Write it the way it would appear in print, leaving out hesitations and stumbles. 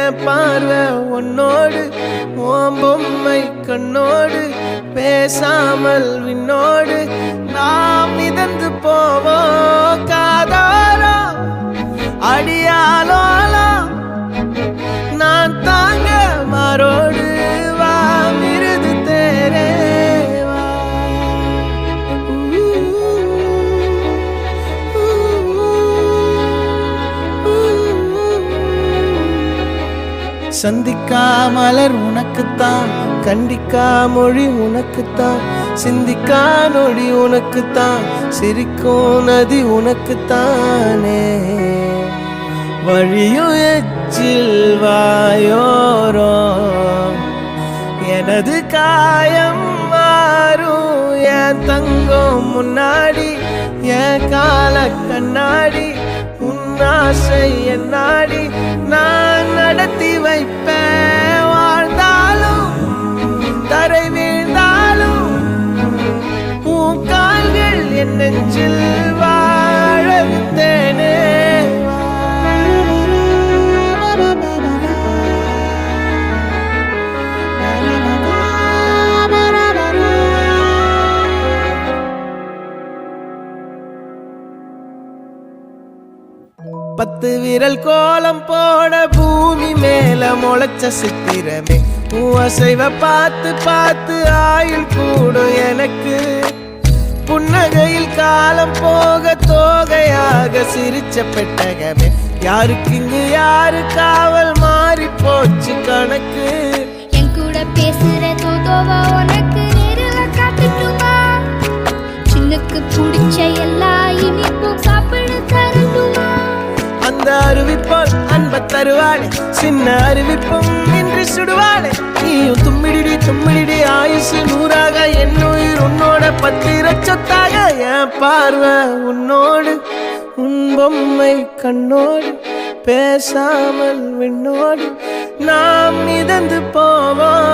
என் பார்வை உன்னோடு உன் பொம்மை கண்ணோடு பேசாமல் விண்ணோடு நாம் மிதந்து போவோம் காதாரோ அடியாலோலோ நான் தாங்க மாறோடு வா மிருது தேரே சந்திக்கா மலர் உனக்குத்தான் கண்டிக்கா மொழி உனக்குத்தான் சிந்திக்கா நொடி உனக்குத்தான் சிரிக்கும் நதி உனக்குத்தானே வழியும் எச்சில் வாயோரோ எனது காயம் மாறும் என் தங்கம் முன்னாடி என் கால கண்ணாடி ஆசை என்னாடி நான் நடத்தி வைப்பேன் வாழ்ந்தாலும் தரை வீழ்ந்தாலும் உன் கால்கள் என் நெஞ்சில் வாழ விட்டேனே பத்து விரல் கோலம் போட பூமி மேல முளைச்ச சித்திரமே அசைவ பார்த்து பார்த்து ஆயுள் கூடும் எனக்கு புன்னகையில் காலம் போக தோகையாக சிரிச்ச பெட்டகமே யாருக்கு இங்கு யாரு காவல் மாறி போச்சு கணக்கு என் கூட பேசுற தோதோவா உனக்கு நேரில காட்டுட்டுமா சின்னுக்கு பிடிச்ச எல்லா இனிப்பும் சாப்பிட தரட்டுமா அந்த அறிவிப்பால் அன்ப தருவாளே சின்ன அறிவிப்பும் இன்றி சுடுவாளே நீயும் தும்மிடி தும்மிடி ஆயுசு நூறாக என் உயிர் உன்னோட பத்திர சொத்தாக என் பார்வை உன்னோடு உன் பொம்மை கண்ணோடு பேசாமல் விண்ணோடு நாம் மிதந்து போவோம்